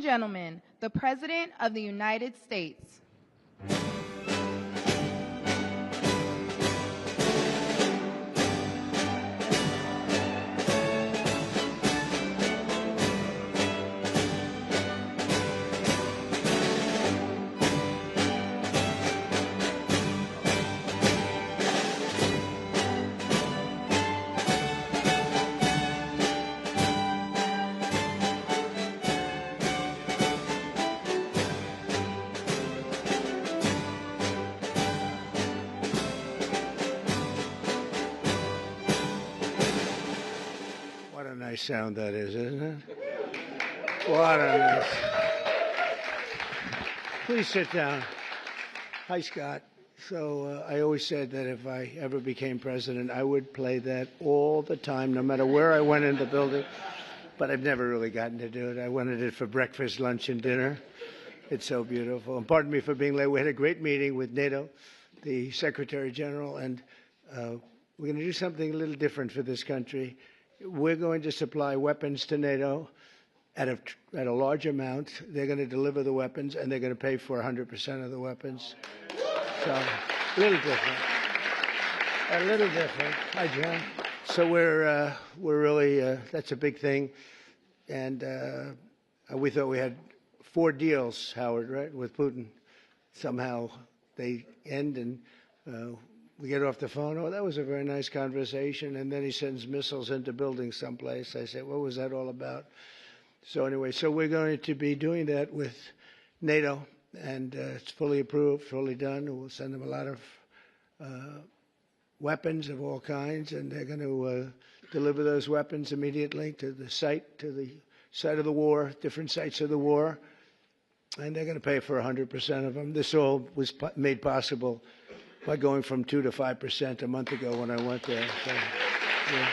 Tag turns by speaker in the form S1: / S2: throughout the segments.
S1: gentlemen, the President of the United States.
S2: What a nice sound that is, isn't it? What a nice. Please sit down. Hi, Scott. So I always said that if I ever became president, I would play that all the time, no matter where I went in the building. But I've never really gotten to do it. I wanted it for breakfast, lunch, and dinner. It's so beautiful. And pardon me for being late. We had a great meeting with NATO, the Secretary General, and we're going to do something a little different for this country. We're going to supply weapons to NATO at a large amount. They're going to deliver the weapons, and they're going to pay for 100% of the weapons. So, a little different. A little different. Hi, John. So we're really, that's a big thing. And we thought we had 4 deals, Howard, right, with Putin. Somehow they end and we get off the phone. Oh, that was a very nice conversation. And then he sends missiles into buildings someplace. I said, what was that all about? So anyway, so we're going to be doing that with NATO. And it's fully approved, fully done. We'll send them a lot of weapons of all kinds. And they're going to deliver those weapons immediately to the site of the war, different sites of the war. And they're going to pay for 100% of them. This all was made possible by going from 2 to 5% a month ago when I went there. So, yeah.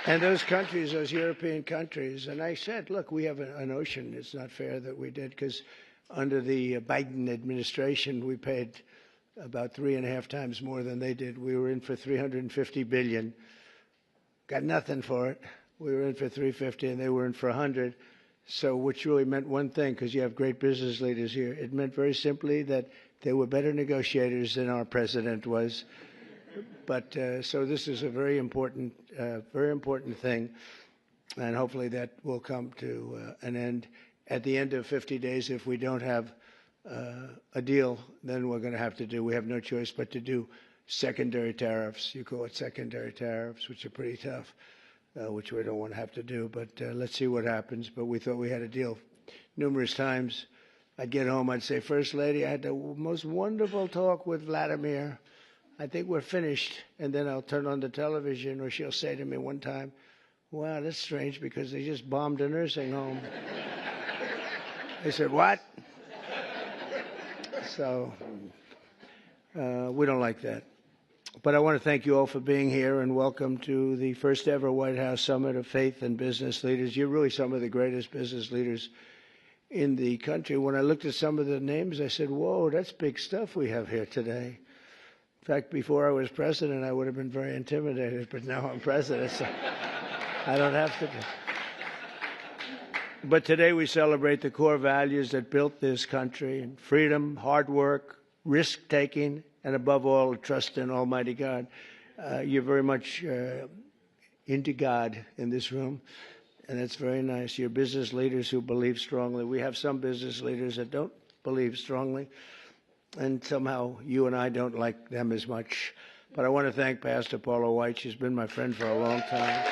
S2: And those countries, those European countries, and I said, look, we have an ocean. It's not fair that we did, because under the Biden administration, we paid about 3.5 times more than they did. We were in for $350 billion. Got nothing for it. We were in for 350, and they were in for 100. So, which really meant one thing, because you have great business leaders here. It meant very simply that they were better negotiators than our president was. But so this is a very important thing, and hopefully that will come to an end at the end of 50 days. If we don't have a deal, then we're going to have to do. We have no choice but to do secondary tariffs. You call it secondary tariffs, which are pretty tough. Which we don't want to have to do, but let's see what happens. But we thought we had a deal. Numerous times I'd get home, I'd say, First Lady, I had the most wonderful talk with Vladimir. I think we're finished. And then I'll turn on the television, or she'll say to me one time, wow, that's strange, because they just bombed a nursing home. I said, what? So we don't like that. But I want to thank you all for being here, and welcome to the first ever White House Summit of Faith and Business Leaders. You're really some of the greatest business leaders in the country. When I looked at some of the names, I said, whoa, that's big stuff we have here today. In fact, before I was president, I would have been very intimidated, but now I'm president, so I don't have to be. But today we celebrate the core values that built this country: freedom, hard work, risk-taking, and above all, trust in Almighty God. You're very much into God in this room, and that's very nice. You're business leaders who believe strongly. We have some business leaders that don't believe strongly, and somehow you and I don't like them as much. But I want to thank Pastor Paula White. She's been my friend for a long time.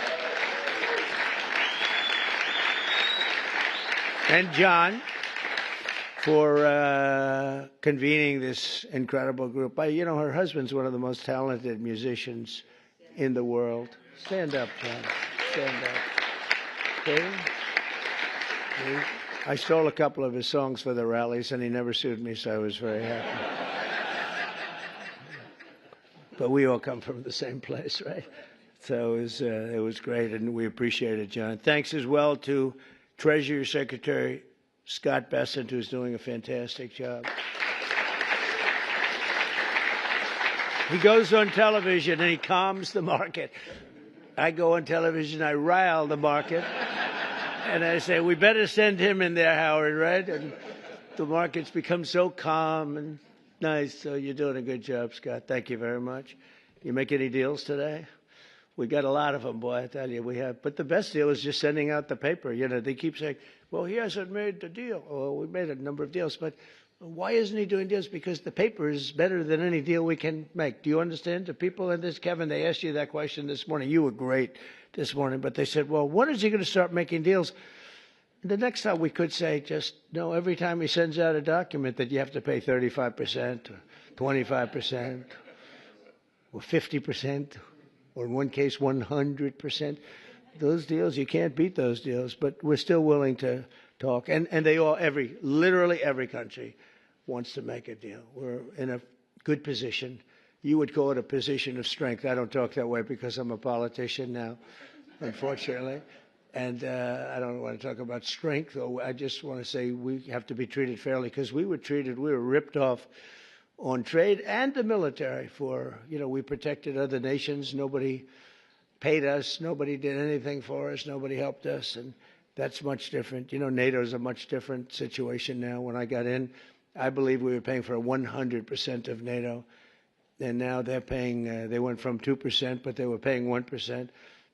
S2: And John, for convening this incredible group. You know, her husband's one of the most talented musicians in the world. Stand up, John. Stand up. Okay? I stole a couple of his songs for the rallies, and he never sued me, so I was very happy. But we all come from the same place, right? So it was great, and we appreciate it, John. Thanks as well to Treasury Secretary Scott Bessent, who's doing a fantastic job. He goes on television and he calms the market. I go on television, I rile the market, and I say, we better send him in there, Howard, right? And the markets become so calm and nice. So you're doing a good job, Scott. Thank you very much. You make any deals today? We got a lot of them, boy, I tell you, we have. But the best deal is just sending out the paper. You know, they keep saying, well, he hasn't made the deal. Well, we made a number of deals, but why isn't he doing deals? Because the paper is better than any deal we can make. Do you understand? The people in this, Kevin, they asked you that question this morning. You were great this morning, but they said, well, when is he going to start making deals? The next time we could say, just no, every time he sends out a document that you have to pay 35% or 25% or 50%, or in one case 100%. Those deals, you can't beat those deals, but we're still willing to talk. And they all, literally every country wants to make a deal. We're in a good position. You would call it a position of strength. I don't talk that way because I'm a politician now, unfortunately. And I don't want to talk about strength. I just want to say we have to be treated fairly because we were ripped off on trade and the military for, we protected other nations. Nobody paid us. Nobody did anything for us. Nobody helped us. And that's much different. NATO is a much different situation now. When I got in, I believe we were paying for 100% of NATO. And now they're paying, they went from 2%, but they were paying 1%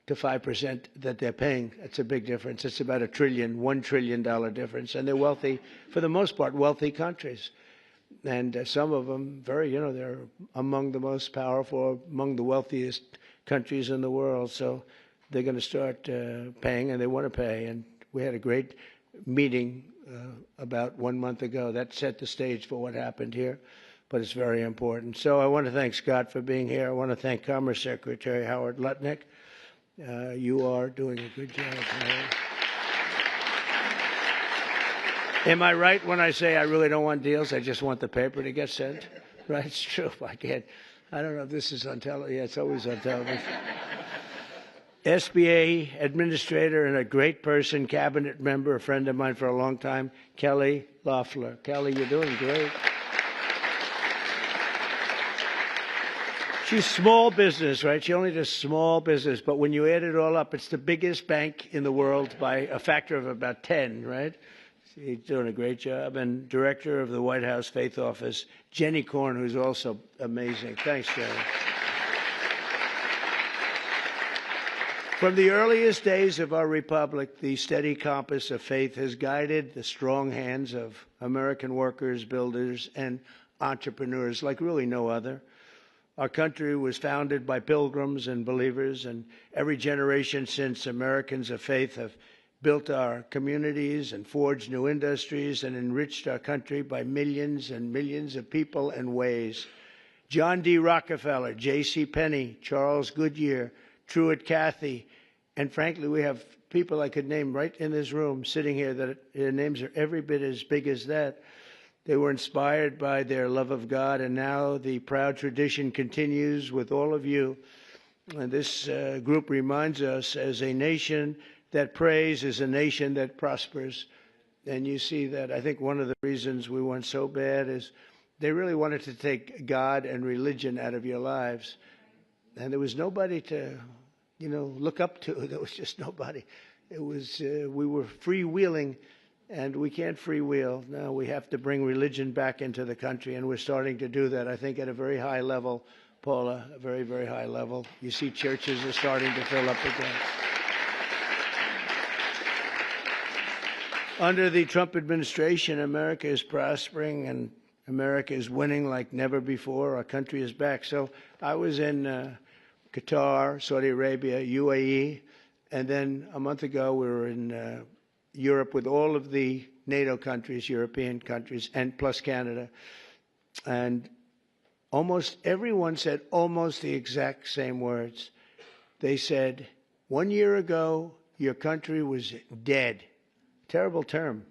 S2: to 5% that they're paying. That's a big difference. It's about $1 trillion difference. And they're wealthy, for the most part, wealthy countries. And some of them they're among the most powerful, among the wealthiest countries in the world. So they're going to start paying, and they want to pay. And we had a great meeting about 1 month ago. That set the stage for what happened here, but it's very important. So I want to thank Scott for being here. I want to thank Commerce Secretary Howard Lutnick. You are doing a good job, Howard. Am I right when I say I really don't want deals? I just want the paper to get sent? Right? It's true. I don't know if this is on television. Yeah, it's always on television. SBA administrator and a great person, cabinet member, a friend of mine for a long time, Kelly Loeffler. Kelly, you're doing great. She's small business, right? She only does small business, but when you add it all up, it's the biggest bank in the world by a factor of about 10, right? She's doing a great job. And director of the White House Faith Office, Jenny Korn, who's also amazing. Thanks, Jenny. From the earliest days of our republic, the steady compass of faith has guided the strong hands of American workers, builders, and entrepreneurs like really no other. Our country was founded by pilgrims and believers, and every generation since, Americans of faith have built our communities and forged new industries and enriched our country by millions and millions of people and ways. John D. Rockefeller, J.C. Penney, Charles Goodyear, Truett Cathy, and frankly, we have people I could name right in this room sitting here that their names are every bit as big as that. They were inspired by their love of God, and now the proud tradition continues with all of you. And this group reminds us, as a nation that prays is a nation that prospers. And you see that. I think one of the reasons we went so bad is they really wanted to take God and religion out of your lives. And there was nobody to, look up to. There was just nobody. It was, we were freewheeling, and we can't freewheel. Now we have to bring religion back into the country, and we're starting to do that, I think, at a very high level, Paula, a very, very high level. You see churches are starting to fill up again. Under the Trump administration, America is prospering and America is winning like never before. Our country is back. So I was in Qatar, Saudi Arabia, UAE, and then a month ago we were in Europe with all of the NATO countries, European countries, and plus Canada. And almost everyone said almost the exact same words. They said, 1 year ago, your country was dead. Terrible term,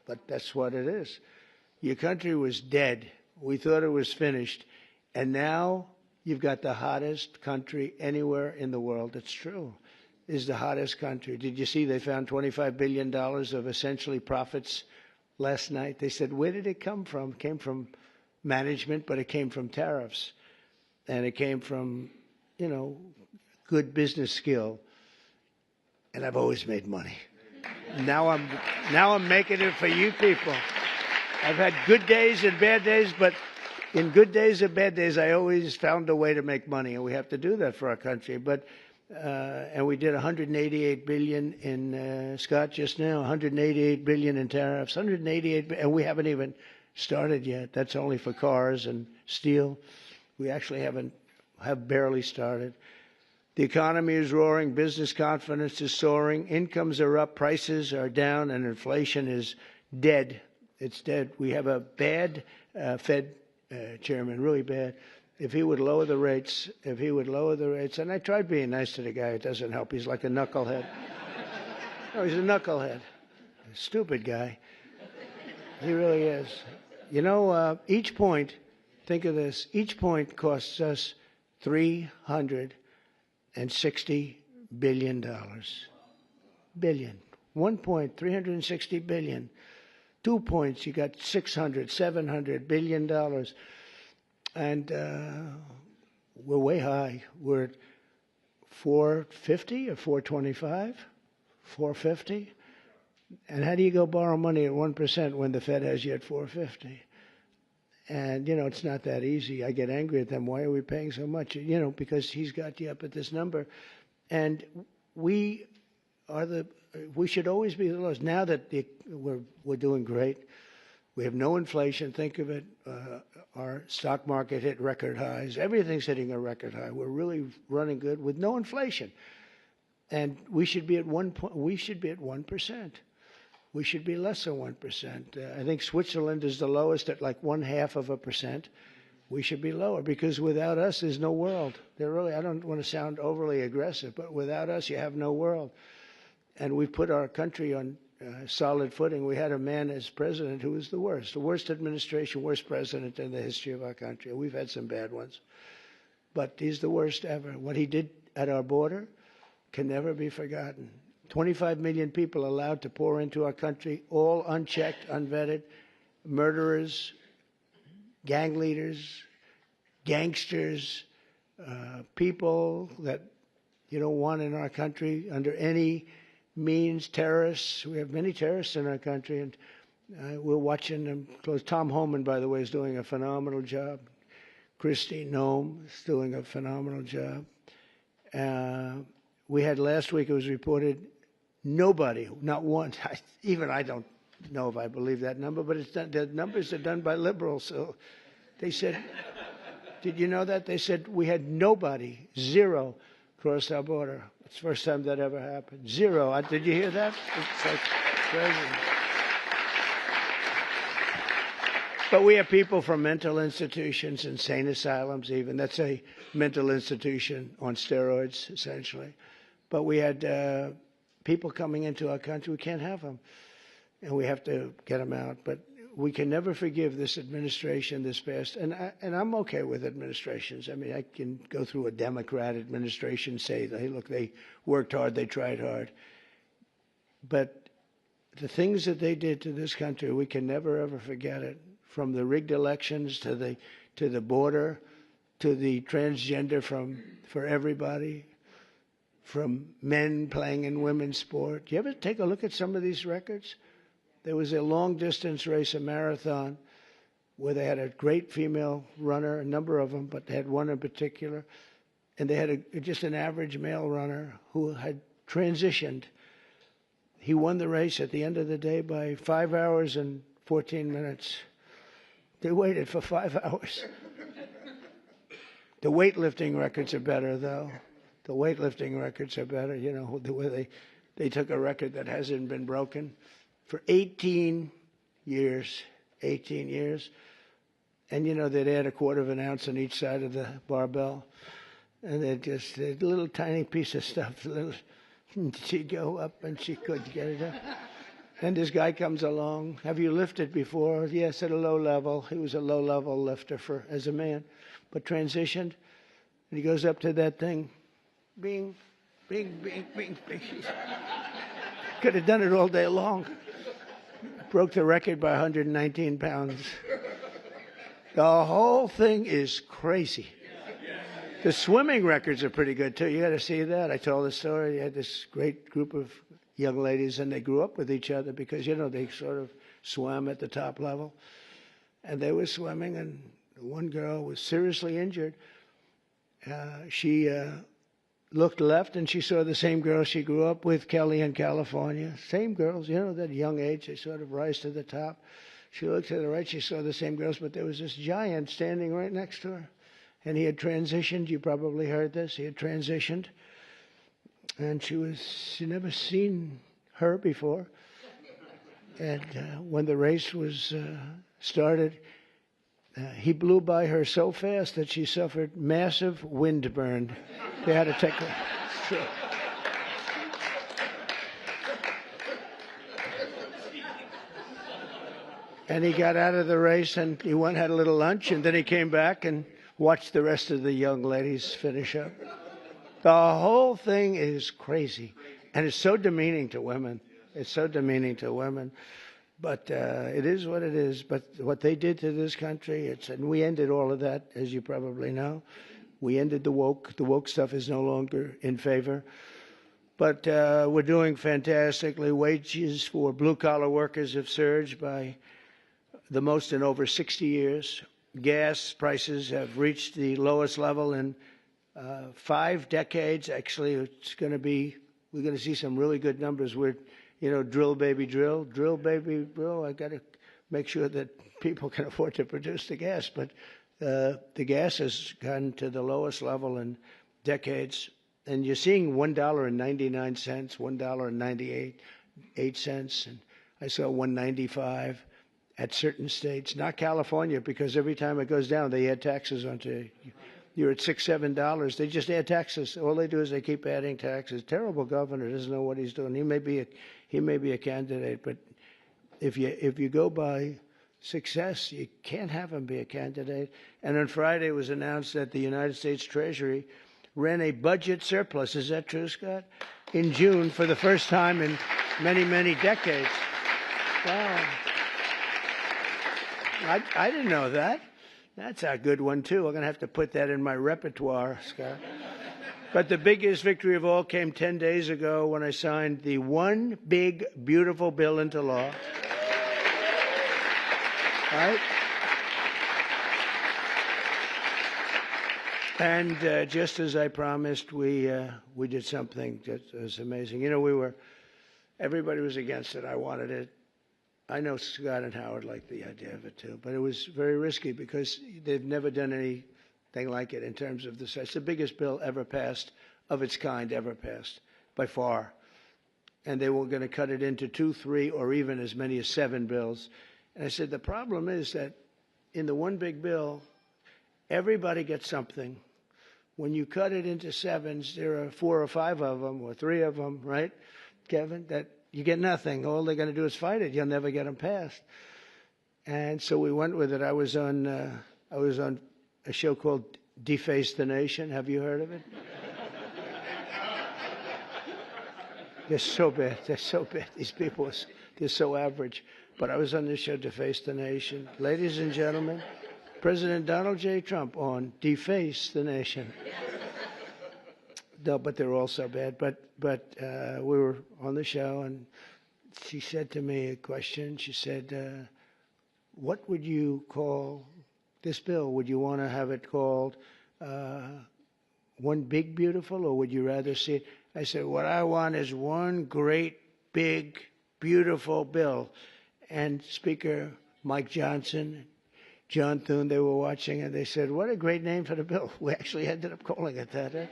S2: but that's what it is. Your country was dead. We thought it was finished. And now you've got the hottest country anywhere in the world. It's true. Is the hottest country. Did you see they found $25 billion of essentially profits last night? They said, where did it come from? It came from management, but it came from tariffs. And it came from, good business skill, and I've always made money. Now I'm making it for you people. I've had good days and bad days, but in good days and bad days, I always found a way to make money, and we have to do that for our country. But and we did 188 billion in Scott just now, 188 billion in tariffs, 188, and we haven't even started yet. That's only for cars and steel. We actually have barely started. The economy is roaring, business confidence is soaring, incomes are up, prices are down, and inflation is dead. It's dead. We have a bad Fed chairman, really bad. If he would lower the rates, and I tried being nice to the guy, it doesn't help. He's like a knucklehead. No, he's a knucklehead. A stupid guy. He really is. You know, each point, think of this, each point costs us $360 billion. Billion. 1 point, $360 billion. 2 points, you got $700 billion. And we're way high. We're at 450 or 425? 450? And how do you go borrow money at 1% when the Fed has you at 450? And, you know, it's not that easy. I get angry at them. Why are we paying so much? You know, because he's got you up at this number. And we should always be the lowest. Now that we're doing great, we have no inflation. Think of it. Our stock market hit record highs. Everything's hitting a record high. We're really running good with no inflation. And we should be at 1%. We should be less than 1%. I think Switzerland is the lowest at like 0.5%. We should be lower because without us, there's no world. I don't want to sound overly aggressive, but without us, you have no world. And we've put our country on solid footing. We had a man as president who was the worst administration, worst president in the history of our country. We've had some bad ones, but he's the worst ever. What he did at our border can never be forgotten. 25 million people allowed to pour into our country, all unchecked, unvetted, murderers, gang leaders, gangsters, people that you don't want in our country under any means, terrorists. We have many terrorists in our country, and we're watching them close. Tom Homan, by the way, is doing a phenomenal job. Christine Noem is doing a phenomenal job. We had last week, it was reported, nobody, not one, even I don't know if I believe that number, but it's done, the numbers are done by liberals. So they said, did you know that? They said we had nobody, zero, cross our border. It's the first time that ever happened. Zero. Did you hear that? It's like crazy. But we have people from mental institutions, insane asylums even. That's a mental institution on steroids, essentially. But we had people coming into our country. We can't have them. And we have to get them out. But we can never forgive this administration, this past. And I'm okay with administrations. I mean, I can go through a Democrat administration, say, hey, look, they worked hard, they tried hard. But the things that they did to this country, we can never, ever forget it. From the rigged elections to the border, to the transgender for everybody, from men playing in women's sport. Do you ever take a look at some of these records? There was a long-distance race, a marathon, where they had a great female runner, a number of them, but they had one in particular, and they had just an average male runner who had transitioned. He won the race at the end of the day by 5 hours and 14 minutes. They waited for 5 hours. The weightlifting records are better, though. The weightlifting records are better. You know, where they took a record that hasn't been broken for 18 years. 18 years. And, you know, they'd add a quarter of an ounce on each side of the barbell. And they'd just, a little tiny piece of stuff. She'd go up and she couldn't get it up. And this guy comes along. Have you lifted before? Yes, at a low level. He was a low-level lifter as a man, but transitioned. And he goes up to that thing. Bing, bing, bing, bing, bing. Could have done it all day long. Broke the record by 119 pounds. The whole thing is crazy. The swimming records are pretty good, too. You got to see that. I told the story. You had this great group of young ladies, and they grew up with each other because, they sort of swam at the top level. And they were swimming, and one girl was seriously injured. She looked left, and she saw the same girl she grew up with, Kelly, in California. Same girls, that young age, they sort of rise to the top. She looked to the right, she saw the same girls, but there was this giant standing right next to her. And he had transitioned. You probably heard this. He had transitioned. And she'd never seen her before. And when the race was started, he blew by her so fast that she suffered massive windburn. They had to take her. Sure. And he got out of the race, and he went and had a little lunch, and then he came back and watched the rest of the young ladies finish up. The whole thing is crazy, and it's so demeaning to women. It's so demeaning to women. But it is what it is. But what they did to this country, and we ended all of that, as you probably know. We ended the woke. The woke stuff is no longer in favor. But we're doing fantastically. Wages for blue-collar workers have surged by the most in over 60 years. Gas prices have reached the lowest level in 5 decades. Actually, we're going to see some really good numbers. Drill, baby, drill. Drill, baby, drill. I got to make sure that people can afford to produce the gas. But the gas has gone to the lowest level in decades. And you're seeing $1.99, $1.98, and I saw $1.95 at certain states. Not California, because every time it goes down, they add taxes onto it. You're at $6, $7. They just add taxes. All they do is they keep adding taxes. Terrible governor, doesn't know what he's doing. He may be a candidate, but if you go by success, you can't have him be a candidate. And on Friday, it was announced that the United States Treasury ran a budget surplus. Is that true, Scott? In June, for the first time in many, many decades. Wow. I didn't know that. That's a good one, too. I'm going to have to put that in my repertoire, Scott. But the biggest victory of all came 10 days ago when I signed the one big, beautiful bill into law. Right? And just as I promised, we did something that was amazing. Everybody was against it. I wanted it. I know Scott and Howard liked the idea of it too, but it was very risky because they've never done anything like it in terms of the size. It's the biggest bill ever passed, of its kind ever passed, by far. And they were going to cut it into 2, 3, or even as many as 7 bills. And I said, the problem is that in the one big bill, everybody gets something. When you cut it into 7s, there are 4 or 5 of them, or 3 of them, right, Kevin, that you get nothing. All they're going to do is fight it. You'll never get them passed. And so we went with it. I was on a show called Deface the Nation. Have you heard of it? They're so bad. They're so bad. These people, they're so average. But I was on this show, Deface the Nation. Ladies and gentlemen, President Donald J. Trump on Deface the Nation. No, but they're all so bad. But we were on the show, and she said to me a question. She said, what would you call this bill? Would you want to have it called One Big Beautiful, or would you rather see it? I said, what I want is one great, big, beautiful bill. And Speaker Mike Johnson, John Thune, they were watching, and they said, what a great name for the bill. We actually ended up calling it that.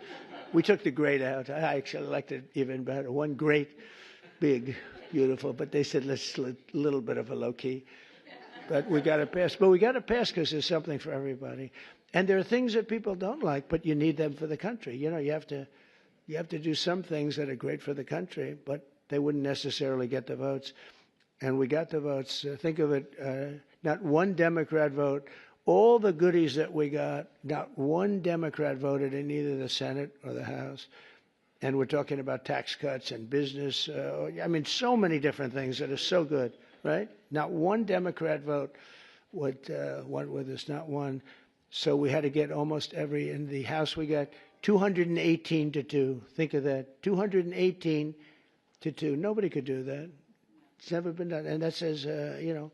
S2: We took the great out. I actually liked it even better. One great, big, beautiful. But they said, let's a little bit of a low key. But we got to pass. But we got to pass because there's something for everybody. And there are things that people don't like, but you need them for the country. You have to do some things that are great for the country, but they wouldn't necessarily get the votes. And we got the votes. Think of it, not one Democrat vote. All the goodies that we got, not one Democrat voted in either the Senate or the House. And we're talking about tax cuts and business. So many different things that are so good, right? Not one Democrat vote went with us, not one. So we had to get almost every, in the House we got 218 to 2. Think of that, 218 to 2. Nobody could do that. It's never been done. And that says, and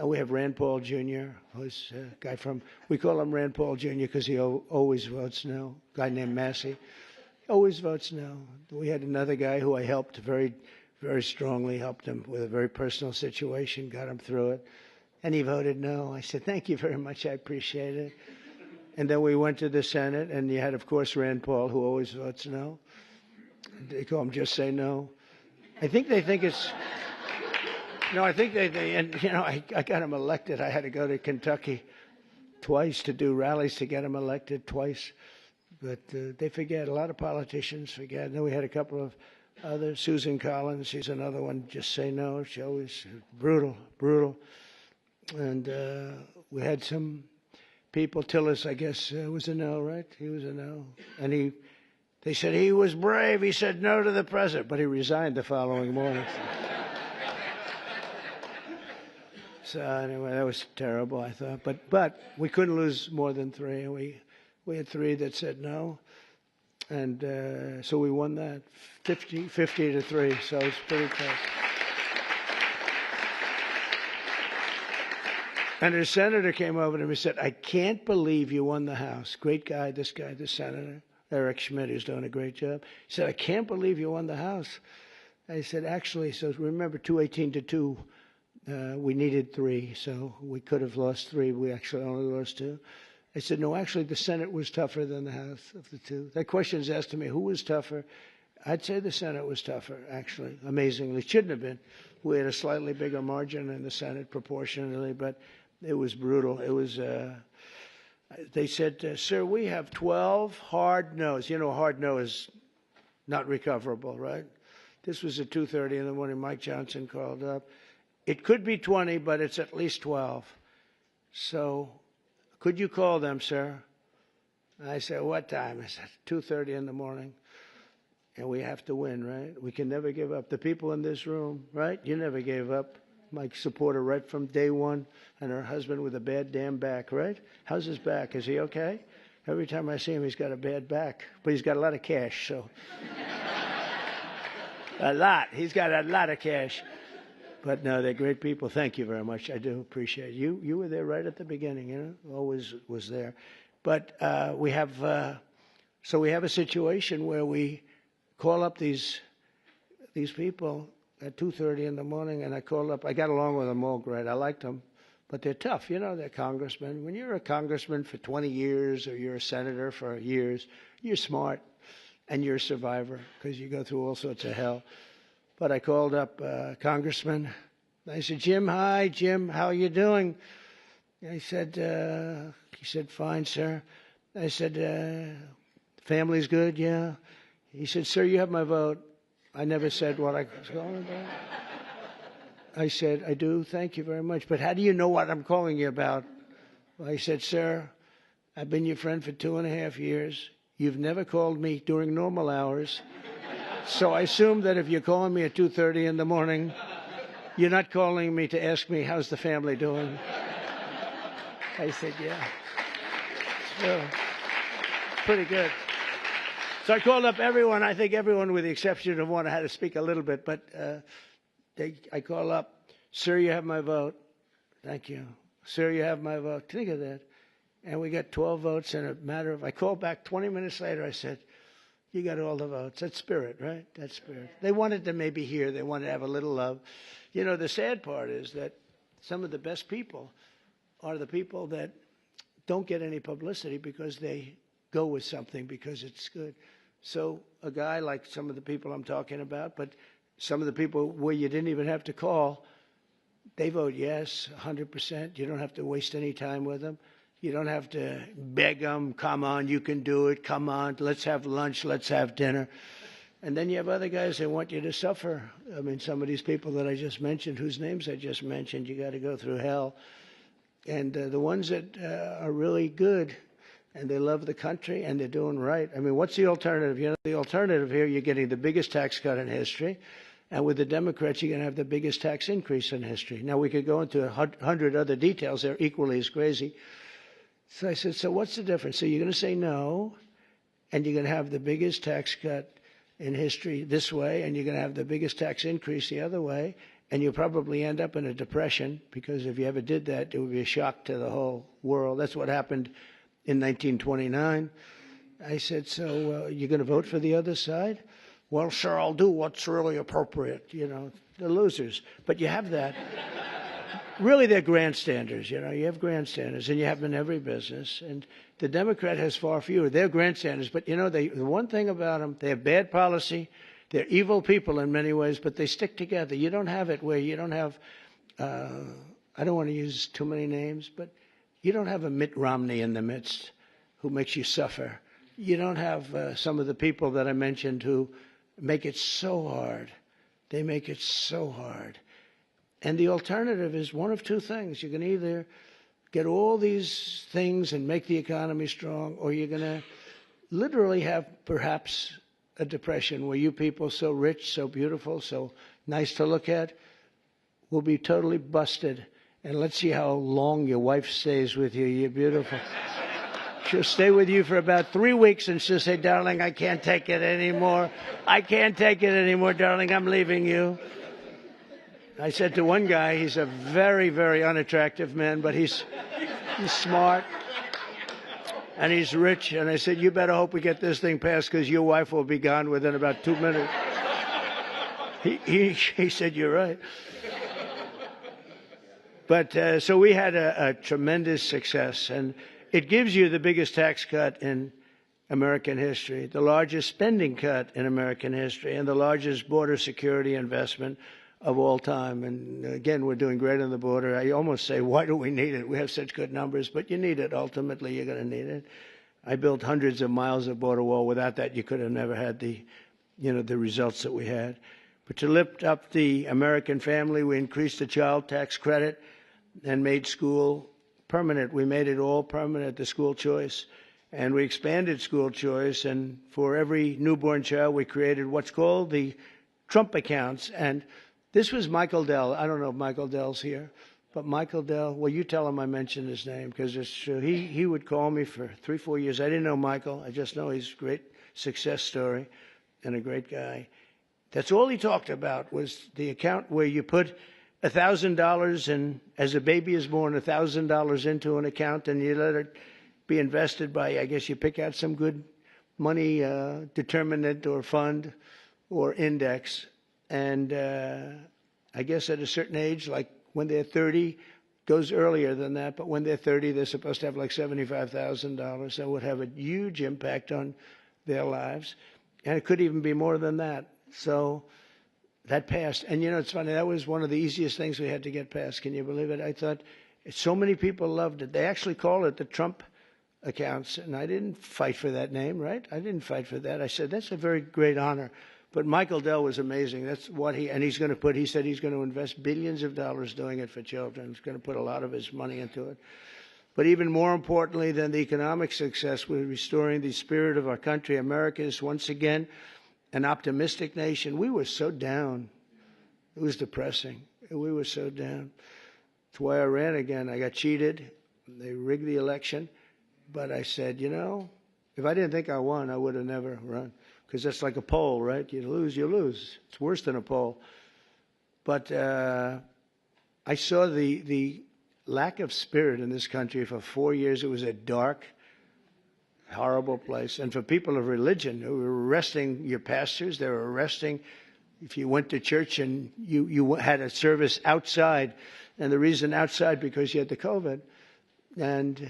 S2: we have Rand Paul Jr., who's a guy from, we call him Rand Paul Jr. because he always votes no, a guy named Massey. Always votes no. We had another guy who I helped very, very strongly, helped him with a very personal situation, got him through it. And he voted no. I said, thank you very much. I appreciate it. And then we went to the Senate, and you had, of course, Rand Paul, who always votes no. They call him Just Say No. I think they think it's... No, I think they and, I got him elected. I had to go to Kentucky twice to do rallies to get him elected twice. But they forget. A lot of politicians forget. And then we had a couple of others. Susan Collins, she's another one. Just Say No. She always brutal. And we had some people. Tillis, I guess, was a no, right? He was a no. And they said he was brave. He said no to the president, but he resigned the following morning. So anyway, that was terrible, I thought. But we couldn't lose more than 3. And we had 3 that said no. And so we won that 50 to 3. So it's pretty close. And a senator came over to me and said, I can't believe you won the House. Great guy, this senator, Eric Schmidt, who's doing a great job. He said, I can't believe you won the House. I said, actually, so remember 218 to 2. We needed 3, so we could have lost 3. We actually only lost 2. I said, no, actually, the Senate was tougher than the House of the 2. That question is asked to me, who was tougher? I'd say the Senate was tougher, actually, amazingly. Shouldn't have been. We had a slightly bigger margin in the Senate proportionally, but it was brutal. It was, they said, sir, we have 12 hard no's. Hard no is not recoverable, right? This was at 2:30 in the morning. Mike Johnson called up. It could be 20, but it's at least 12. So could you call them, sir? And I said, what time? I said, 2:30 in the morning. And we have to win, right? We can never give up. The people in this room, right? You never gave up. My supporter right from day one, and her husband with a bad damn back, right? How's his back? Is he okay? Every time I see him, he's got a bad back. But he's got a lot of cash, so. A lot. He's got a lot of cash. But no, they're great people. Thank you very much. I do appreciate you. You were there right at the beginning, always was there. But we have a situation where we call up these people at 2:30 in the morning, and I called up. I got along with them all great. I liked them, but they're tough. They're congressmen. When you're a congressman for 20 years or you're a senator for years, you're smart and you're a survivor because you go through all sorts of hell. But I called up Congressman. I said, Jim, hi, Jim, how are you doing? He said, fine, sir. I said, family's good, yeah. He said, sir, you have my vote. I never said what I was calling about. I said, I do, thank you very much. But how do you know what I'm calling you about? Well, I said, sir, I've been your friend for 2.5 years. You've never called me during normal hours. So I assume that if you're calling me at 2:30 in the morning, you're not calling me to ask me how's the family doing. I said, yeah. So, pretty good. So I called up everyone. I think everyone with the exception of one I had to speak a little bit. But I call up, sir, you have my vote. Thank you. Sir, you have my vote. Think of that. And we got 12 votes in a matter of, I called back 20 minutes later. I said, you got all the votes. That's spirit, right? That's spirit. They wanted to maybe hear. They wanted to have a little love. The sad part is that some of the best people are the people that don't get any publicity because they go with something because it's good. So a guy like some of the people I'm talking about, but some of the people where you didn't even have to call, they vote yes, 100%. You don't have to waste any time with them. You don't have to beg them, come on, you can do it, come on, let's have lunch, let's have dinner. And then you have other guys that want you to suffer. I mean, some of these people that I just mentioned, whose names I just mentioned, you got to go through hell. And the ones that are really good and they love the country and they're doing right. I mean, what's the alternative? The alternative here, you're getting the biggest tax cut in history. And with the Democrats, you're going to have the biggest tax increase in history. Now, we could go into 100 other details. They're equally as crazy. So I said, so what's the difference? So you're going to say no, and you're going to have the biggest tax cut in history this way, and you're going to have the biggest tax increase the other way, and you'll probably end up in a depression, because if you ever did that, it would be a shock to the whole world. That's what happened in 1929. I said, so you're going to vote for the other side? Well, sir, I'll do what's really appropriate. You know, the losers. But you have that. Really, they're grandstanders. You know, you have grandstanders, and you have them in every business. And the Democrat has far fewer. They're grandstanders. But, you know, the one thing about them, they have bad policy. They're evil people in many ways, but they stick together. You don't have it where you don't have, I don't want to use too many names, but you don't have a Mitt Romney in the midst who makes you suffer. You don't have some of the people that I mentioned who make it so hard. They make it so hard. And the alternative is one of two things. You can either get all these things and make the economy strong, or you're going to literally have perhaps a depression where you people so rich, so beautiful, so nice to look at, will be totally busted. And let's see how long your wife stays with you. You're beautiful. She'll stay with you for about 3 weeks, and she'll say, darling, I can't take it anymore. I can't take it anymore, darling. I'm leaving you. I said to one guy, he's a very, very unattractive man, but he's smart, and he's rich. And I said, you better hope we get this thing passed, because your wife will be gone within about 2 minutes. He said, you're right. But so we had a tremendous success, and it gives you the biggest tax cut in American history, the largest spending cut in American history, and the largest border security investment of all time. And again, we're doing great on the border. I almost say, why do we need it? We have such good numbers, but you need it. Ultimately, you're going to need it. I built hundreds of miles of border wall. Without that, you could have never had the results that we had. But to lift up the American family, we increased the child tax credit and made school permanent. We made it all permanent, the school choice. And we expanded school choice. And for every newborn child, we created what's called the Trump accounts. And this was Michael Dell. I don't know if Michael Dell's here, but Michael Dell, well, you tell him I mentioned his name, because it's true. He would call me for 3-4 years. I didn't know Michael. I just know he's a great success story and a great guy. That's all he talked about, was the account where you put $1,000, and as a baby is born, $1,000 into an account, and you let it be invested by, I guess you pick out some good money determinant or fund or index. And I guess at a certain age, like when they're 30, goes earlier than that, but when they're 30, they're supposed to have like $75,000. That would have a huge impact on their lives. And it could even be more than that. So that passed. And, you know, it's funny, that was one of the easiest things we had to get passed. Can you believe it? I thought so many people loved it. They actually call it the Trump accounts. And I didn't fight for that name, right? I didn't fight for that. I said, that's a very great honor. But Michael Dell was amazing. That's what he said he's going to invest billions of dollars doing it for children. He's going to put a lot of his money into it. But even more importantly than the economic success, we're restoring the spirit of our country. America is once again an optimistic nation. We were so down. It was depressing. We were so down. That's why I ran again. I got cheated. They rigged the election. But I said, you know, if I didn't think I won, I would have never run. Because that's like a poll, right? You lose, you lose. It's worse than a poll. But I saw the lack of spirit in this country for 4 years. It was a dark, horrible place. And for people of religion who were arresting your pastors, they were arresting if you went to church and you had a service outside. And the reason outside, because you had the COVID. And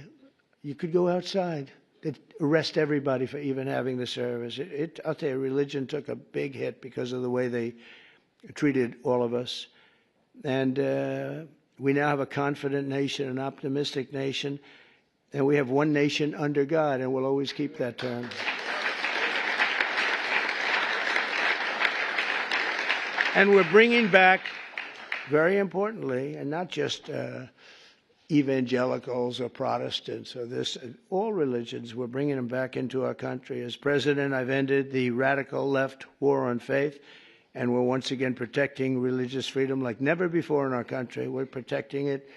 S2: you could go outside. They'd arrest everybody for even having the service. I'll tell you, religion took a big hit because of the way they treated all of us. And we now have a confident nation, an optimistic nation, and we have one nation under God, and we'll always keep that term. And we're bringing back, very importantly, and not just evangelicals or Protestants or this, all religions, we're bringing them back into our country. As president, I've ended the radical left war on faith, and we're once again protecting religious freedom like never before in our country. We're protecting it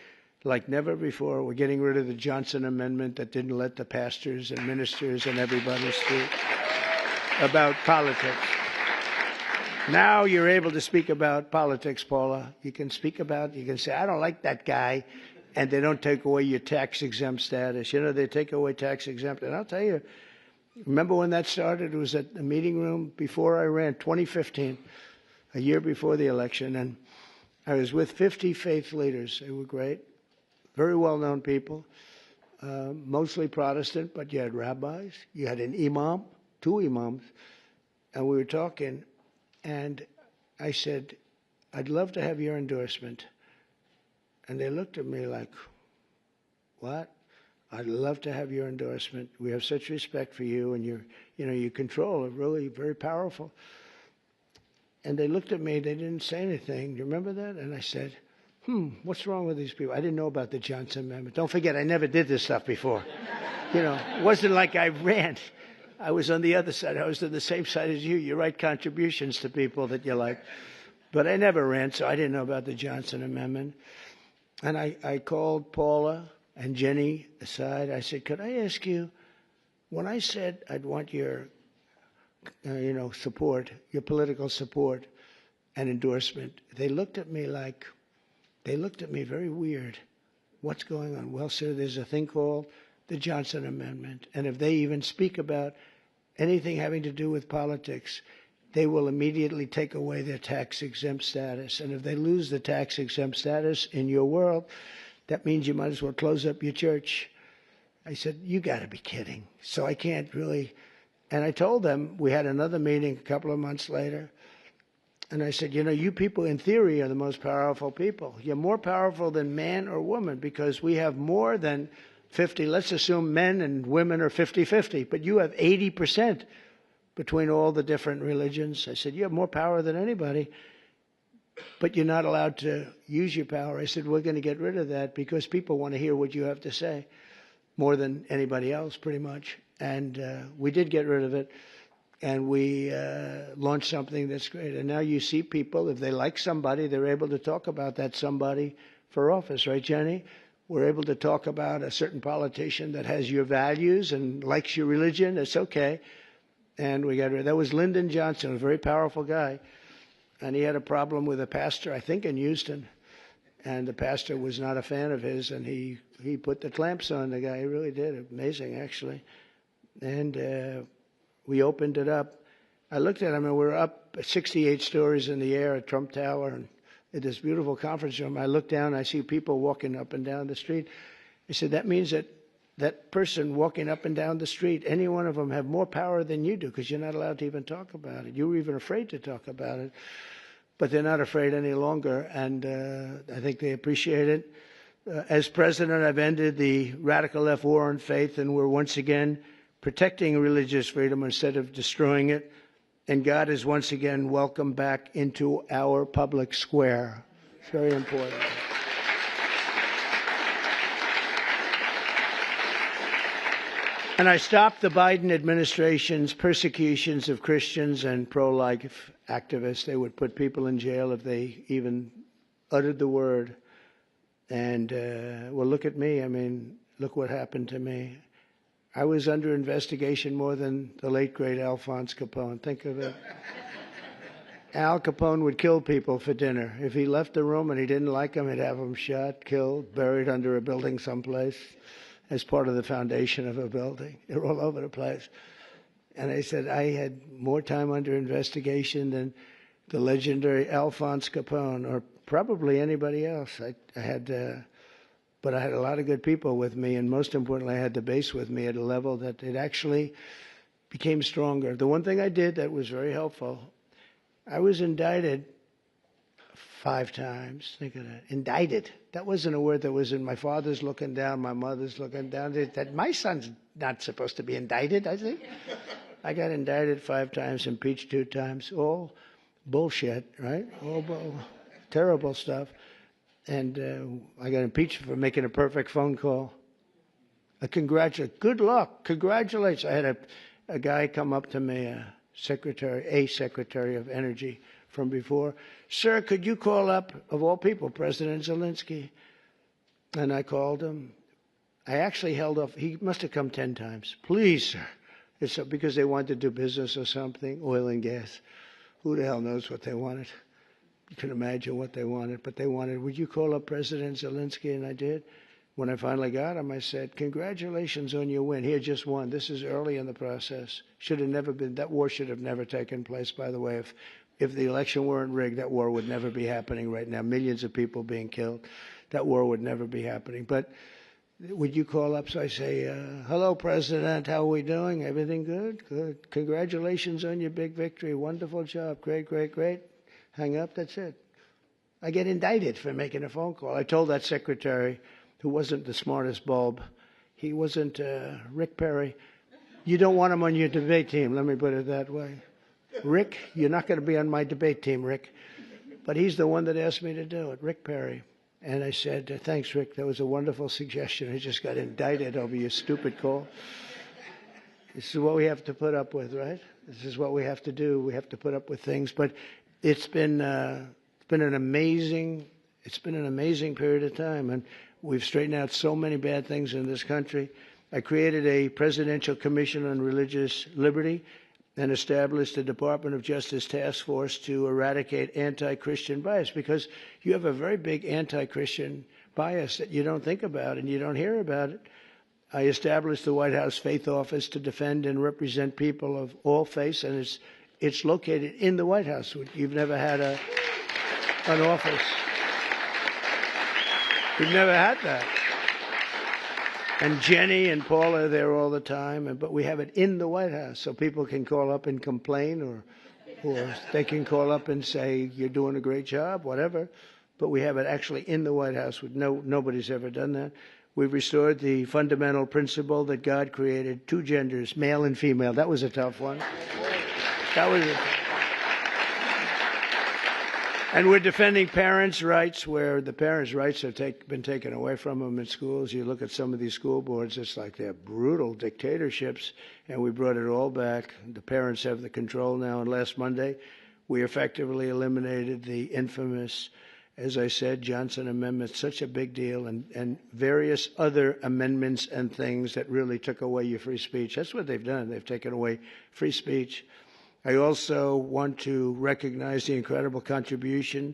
S2: like never before. We're getting rid of the Johnson Amendment that didn't let the pastors and ministers and everybody speak about politics. Now you're able to speak about politics, Paula. You can say, I don't like that guy, and they don't take away your tax-exempt status. You know, they take away tax-exempt. And I'll tell you, remember when that started? It was at the meeting room before I ran, 2015, a year before the election. And I was with 50 faith leaders. They were great, very well-known people, mostly Protestant, but you had rabbis, you had an imam, 2 imams, and we were talking. And I said, I'd love to have your endorsement. And they looked at me like, what? I'd love to have your endorsement. We have such respect for you, and you control it, really very powerful. And they looked at me, they didn't say anything. Do you remember that? And I said, what's wrong with these people? I didn't know about the Johnson Amendment. Don't forget, I never did this stuff before. It wasn't like I ran. I was on the other side. I was on the same side as you. You write contributions to people that you like. But I never ran, so I didn't know about the Johnson Amendment. And I called Paula and Jenny aside. I said, could I ask you, when I said I'd want your, support, your political support and endorsement, they looked at me very weird. What's going on? Well, sir, there's a thing called the Johnson Amendment. And if they even speak about anything having to do with politics, they will immediately take away their tax-exempt status. And if they lose the tax-exempt status in your world, that means you might as well close up your church. I said, you got to be kidding. So I can't really. And I told them, we had another meeting a couple of months later, and I said, you people in theory are the most powerful people. You're more powerful than man or woman because we have more than 50. Let's assume men and women are 50-50, but you have 80% between all the different religions. I said, you have more power than anybody, but you're not allowed to use your power. I said, we're going to get rid of that because people want to hear what you have to say more than anybody else, pretty much. And we did get rid of it, and we launched something that's great. And now you see people, if they like somebody, they're able to talk about that somebody for office, right, Jenny? We're able to talk about a certain politician that has your values and likes your religion. It's okay. And we got rid of that. Was Lyndon Johnson, a very powerful guy. And he had a problem with a pastor, I think in Houston. And the pastor was not a fan of his, and he put the clamps on the guy. He really did. Amazing, actually. And we opened it up. I looked at him, and we're up 68 stories in the air at Trump Tower, and at this beautiful conference room. I look down, I see people walking up and down the street. I said, that means that person walking up and down the street, any one of them have more power than you do because you're not allowed to even talk about it. You were even afraid to talk about it. But they're not afraid any longer, and I think they appreciate it. As president, I've ended the radical left war on faith, and we're once again protecting religious freedom instead of destroying it. And God is once again welcomed back into our public square. It's very important. And I stopped the Biden administration's persecutions of Christians and pro-life activists. They would put people in jail if they even uttered the word. And, well, look at me. I mean, look what happened to me. I was under investigation more than the late, great Alphonse Capone. Think of it. Al Capone would kill people for dinner. If he left the room and he didn't like them, he'd have them shot, killed, buried under a building someplace as part of the foundation of a building. They're all over the place. And I said I had more time under investigation than the legendary Alphonse Capone or probably anybody else. But I had a lot of good people with me, and most importantly, I had the base with me at a level that it actually became stronger. The one thing I did that was very helpful, I was indicted 5 times. Think of that. Indicted. That wasn't a word that was in my father's looking down, my mother's looking down. That my son's not supposed to be indicted, I think. I got indicted 5 times, impeached 2 times. All bullshit, right? All terrible stuff. And I got impeached for making a perfect phone call. Good luck. Congratulations. I had a guy come up to me, a secretary of energy from before. Sir, could you call up, of all people, President Zelensky? And I called him. I actually held off. He must have come 10 times. Please, sir. It's because they wanted to do business or something, oil and gas. Who the hell knows what they wanted? You can imagine what they wanted. But they wanted, would you call up President Zelensky? And I did. When I finally got him, I said, congratulations on your win. He had just won. This is early in the process. Should have never been, that war should have never taken place, by the way. If the election weren't rigged, that war would never be happening right now. Millions of people being killed. That war would never be happening. But would you call up? So I say, hello, President. How are we doing? Everything good? Good. Congratulations on your big victory. Wonderful job. Great, great, great. Hang up. That's it. I get indicted for making a phone call. I told that secretary, who wasn't the smartest bulb, he wasn't Rick Perry. You don't want him on your debate team. Let me put it that way. Rick, you're not going to be on my debate team, Rick. But he's the one that asked me to do it, Rick Perry. And I said, thanks, Rick. That was a wonderful suggestion. I just got indicted over your stupid call. This is what we have to put up with, right? This is what we have to do. We have to put up with things. But it's been an amazing period of time, and we've straightened out so many bad things in this country. I created a Presidential Commission on Religious Liberty and established the Department of Justice Task Force to eradicate anti-Christian bias, because you have a very big anti-Christian bias that you don't think about and you don't hear about it. I established the White House Faith Office to defend and represent people of all faiths, and it's located in the White House. You've never had an office. You've never had that. And Jenny and Paul are there all the time, but we have it in the White House, so people can call up and complain, or they can call up and say, you're doing a great job, whatever. But we have it actually in the White House. Nobody's ever done that. We've restored the fundamental principle that God created two genders, male and female. That was a tough one. And we're defending parents' rights, where the parents' rights have been taken away from them in schools. You look at some of these school boards, it's like they're brutal dictatorships, and we brought it all back. The parents have the control now, and last Monday we effectively eliminated the infamous, as I said, Johnson Amendment, such a big deal, and various other amendments and things that really took away your free speech. That's what they've done. They've taken away free speech. I also want to recognize the incredible contribution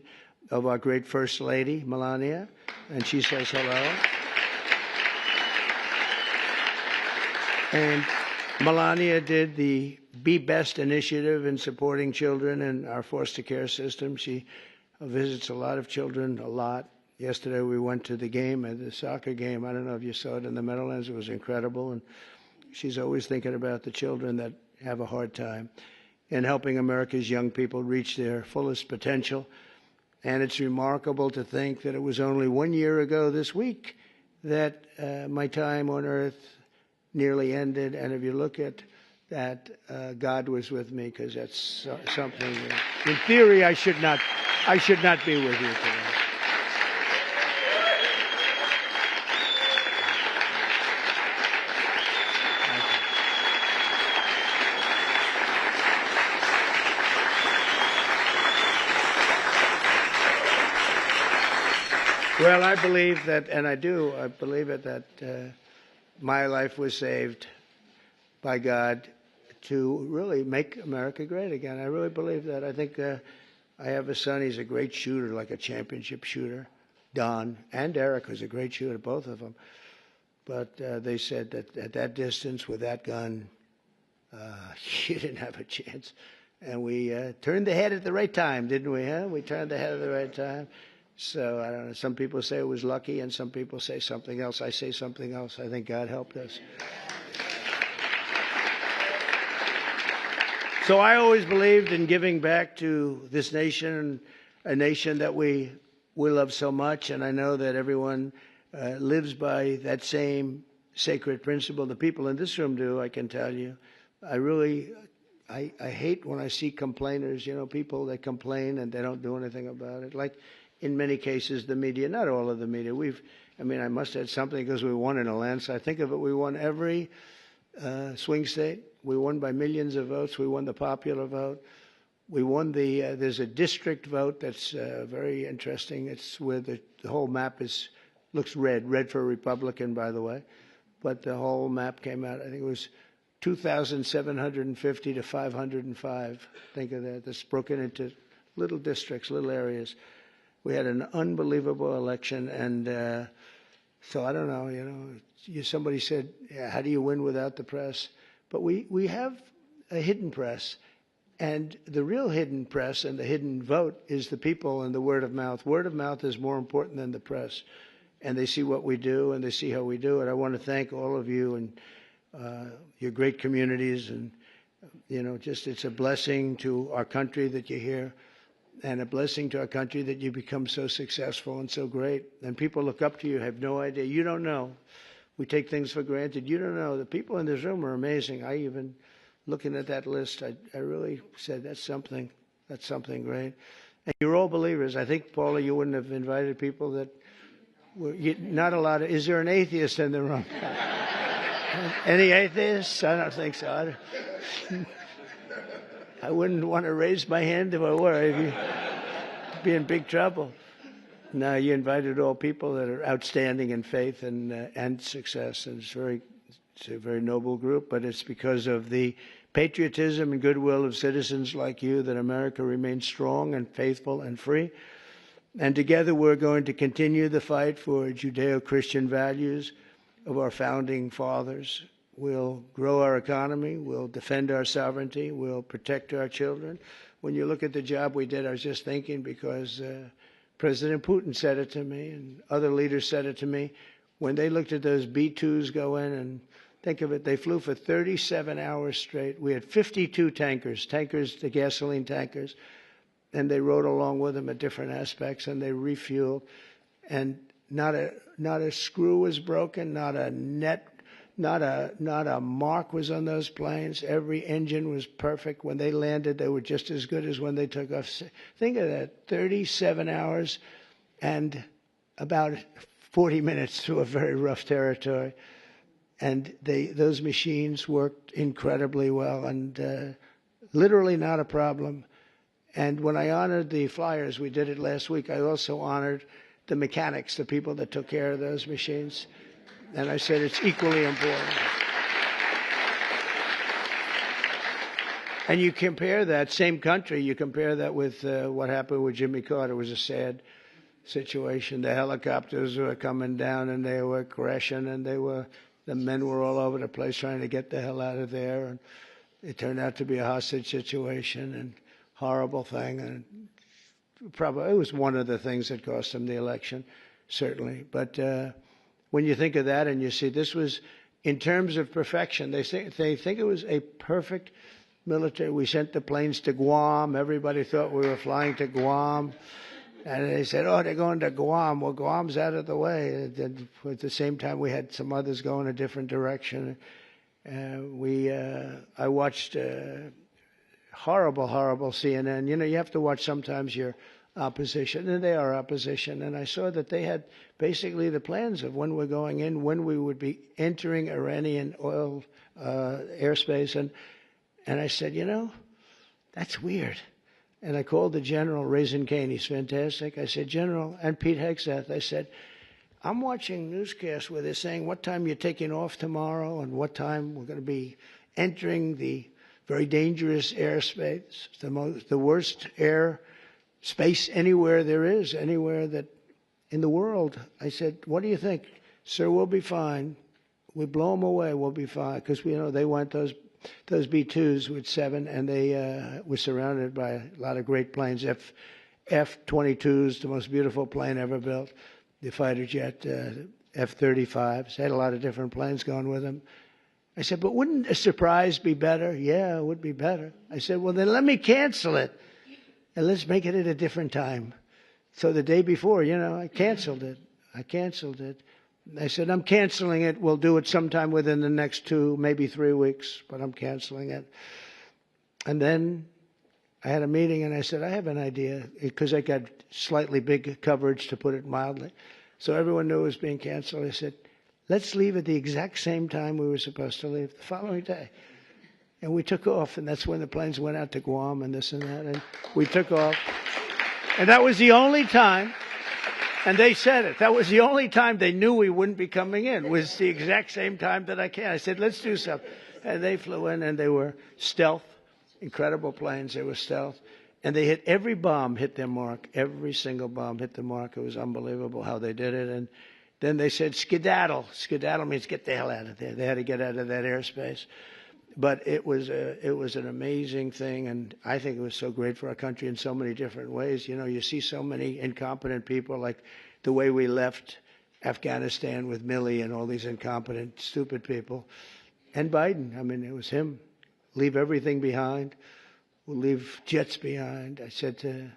S2: of our great First Lady, Melania, and she says hello. And Melania did the Be Best initiative in supporting children in our foster care system. She visits a lot of children, a lot. Yesterday we went to the game, the soccer game. I don't know if you saw it in the Meadowlands. It was incredible. And she's always thinking about the children that have a hard time, in helping America's young people reach their fullest potential. And it's remarkable to think that it was only 1 year ago this week that my time on earth nearly ended. And if you look at that, God was with me, because that's something in theory I should not be with you today. Well, I believe that, and I believe it, that my life was saved by God to really make America great again. I really believe that. I think I have a son. He's a great shooter, like a championship shooter. Don and Eric was a great shooter, both of them. But they said that at that distance with that gun, you didn't have a chance. And we turned the head at the right time, didn't we? Huh? We turned the head at the right time. So, I don't know, some people say it was lucky, and some people say something else. I say something else. I think God helped us. So I always believed in giving back to this nation, a nation that we love so much, and I know that everyone lives by that same sacred principle. The people in this room do, I can tell you. I hate when I see complainers, people that complain and they don't do anything about it. Like, in many cases, the media, not all of the media. I must have something because we won in a landslide. Think of it, we won every swing state. We won by millions of votes. We won the popular vote. We won there's a district vote that's very interesting. It's where the whole map is Looks red for a Republican, by the way. But the whole map came out, I think it was 2,750 to 505. Think of that. That's broken into little districts, little areas. We had an unbelievable election, and so I don't know, somebody said, yeah, how do you win without the press? But we have a hidden press, and the real hidden press and the hidden vote is the people and the word of mouth. Word of mouth is more important than the press, and they see what we do and they see how we do it. I want to thank all of you and your great communities, and just it's a blessing to our country that you're here, and a blessing to our country that you become so successful and so great. And people look up to you, have no idea. You don't know. We take things for granted. You don't know. The people in this room are amazing. I even, looking at that list, I really said, that's something great. And you're all believers. I think, Paula, you wouldn't have invited people that were, not a lot of, is there an atheist in the room? Any atheists? I don't think so. I wouldn't want to raise my hand if I were. I'd be in big trouble. No, you invited all people that are outstanding in faith and success, and it's a very noble group. But it's because of the patriotism and goodwill of citizens like you that America remains strong and faithful and free. And together we're going to continue the fight for Judeo-Christian values of our founding fathers. We'll grow our economy, we'll defend our sovereignty, we'll protect our children. When you look at the job we did, I was just thinking, because President Putin said it to me and other leaders said it to me, when they looked at those B-2s go in, and think of it, they flew for 37 hours straight. We had 52 tankers, the gasoline tankers, and they rode along with them at different aspects, and they refueled, and not a screw was broken, not a mark was on those planes. Every engine was perfect. When they landed, they were just as good as when they took off. Think of that, 37 hours and about 40 minutes through a very rough territory. And those machines worked incredibly well, and literally not a problem. And when I honored the flyers, we did it last week, I also honored the mechanics, the people that took care of those machines. And I said it's equally important. And you compare that, same country, you compare that with what happened with Jimmy Carter. It was a sad situation. The helicopters were coming down and they were crashing, and the men were all over the place trying to get the hell out of there. And it turned out to be a hostage situation and horrible thing. And probably it was one of the things that cost him the election, certainly. But when you think of that and you see this was, in terms of perfection, they think it was a perfect military. We sent the planes to Guam. Everybody thought we were flying to Guam. And they said, oh, they're going to Guam. Well, Guam's out of the way. At the same time, we had some others going a different direction. I watched horrible CNN. You have to watch sometimes your opposition, and they are opposition. And I saw that they had basically the plans of when we're going in, when we would be entering Iranian oil airspace. And I said, that's weird. And I called the general, Raisin Kane. He's fantastic. I said, General, and Pete Hegseth, I said, I'm watching newscasts where they're saying what time you're taking off tomorrow and what time we're going to be entering the very dangerous airspace, the worst air space anywhere there is, anywhere that in the world. I said, what do you think? Sir, we'll be fine. We blow them away, we'll be fine. Because they went those B-2s with 7, and they were surrounded by a lot of great planes. F-22s, the most beautiful plane ever built. The fighter jet, F-35s. They had a lot of different planes going with them. I said, but wouldn't a surprise be better? Yeah, it would be better. I said, well, then let me cancel it. And let's make it at a different time. So the day before, I canceled it. I said, I'm canceling it. We'll do it sometime within the next 2, maybe 3 weeks, but I'm canceling it. And then I had a meeting, and I said, I have an idea, because I got slightly big coverage, to put it mildly. So everyone knew it was being canceled. I said, let's leave at the exact same time we were supposed to leave, the following day. And we took off, and that's when the planes went out to Guam and this and that, and we took off. And that was the only time And they said it. That was the only time they knew we wouldn't be coming in, was the exact same time that I came. I said, let's do something. And they flew in, and they were stealth, incredible planes. They were stealth. And they hit every bomb, hit their mark. Every single bomb hit the mark. It was unbelievable how they did it. And then they said, skedaddle. Skedaddle means get the hell out of there. They had to get out of that airspace. But it was an amazing thing, and I think it was so great for our country in so many different ways. You know, you see so many incompetent people, like the way we left Afghanistan with Milley and all these incompetent, stupid people. And Biden, I mean, it was him. Leave everything behind. We'll leave jets behind. I said to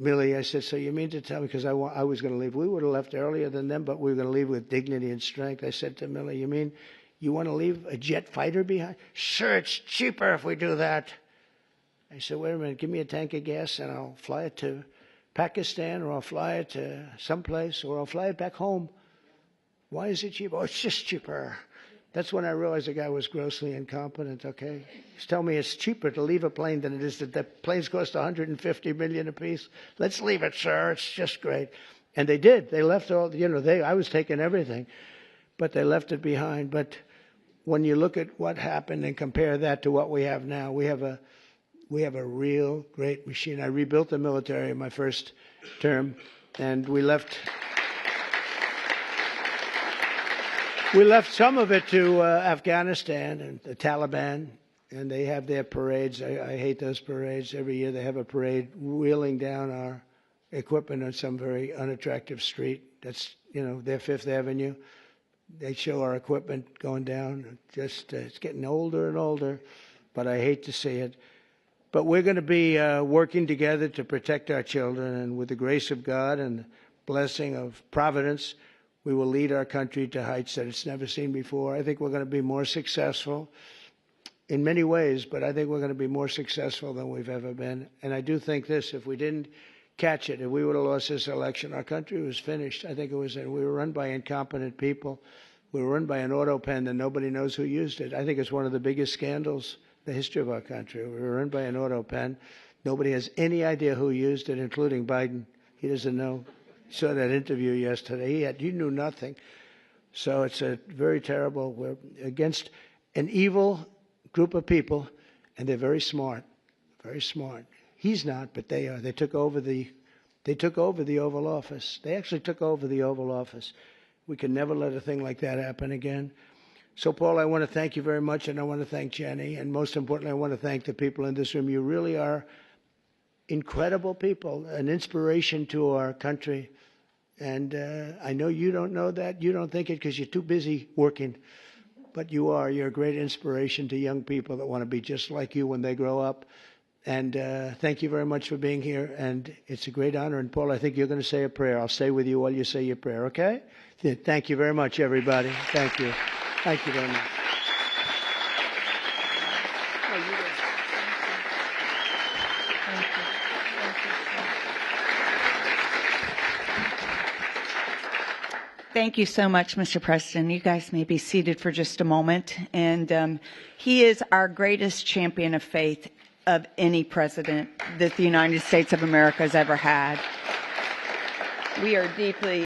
S2: Milley, I said, so you mean to tell me, because I was going to leave. We would have left earlier than them, but we were going to leave with dignity and strength. I said to Milley, you mean you want to leave a jet fighter behind? Sure, it's cheaper if we do that. I said, wait a minute, give me a tank of gas and I'll fly it to Pakistan, or I'll fly it to someplace, or I'll fly it back home. Why is it cheaper? Oh, it's just cheaper. That's when I realized the guy was grossly incompetent, okay? He's telling me it's cheaper to leave a plane than it is that the planes cost $150 million apiece. Let's leave it, sir. It's just great. And they did. They left all, I was taking everything, but they left it behind. But when you look at what happened and compare that to what we have now, we have a real great machine. I rebuilt the military in my first term, and we left some of it to Afghanistan and the Taliban, and they have their parades. I hate those parades. Every year they have a parade wheeling down our equipment on some very unattractive street. That's, their Fifth Avenue. They show our equipment going down. Just it's getting older and older, but I hate to see it. But we're going to be working together to protect our children, and with the grace of God and the blessing of Providence, we will lead our country to heights that it's never seen before. I think we're going to be more successful in many ways, but I think we're going to be more successful than we've ever been. And I do think this, if we didn't catch it, if we would have lost this election, our country was finished. I think we were run by incompetent people. We were run by an auto pen that nobody knows who used it. I think it's one of the biggest scandals in the history of our country. We were run by an auto pen. Nobody has any idea who used it, including Biden. He doesn't know. Saw that interview yesterday. You knew nothing. So it's a very terrible. We're against an evil group of people, and they're very smart. Very smart. He's not, but they are. They took over the Oval Office. They actually took over the Oval Office. We can never let a thing like that happen again. So, Paul, I want to thank you very much, and I want to thank Jenny, and most importantly, I want to thank the people in this room. You really are incredible people, an inspiration to our country. And I know you don't know that. You don't think it because you're too busy working. But you are. You're a great inspiration to young people that want to be just like you when they grow up. And thank you very much for being here. And it's a great honor. And, Paul, I think you're going to say a prayer. I'll stay with you while you say your prayer, okay? Thank you very much, everybody. Thank you. Thank you very much.
S3: Thank you so much, Mr. President. You guys may be seated for just a moment. And he is our greatest champion of faith of any president that the United States of America has ever had. We are deeply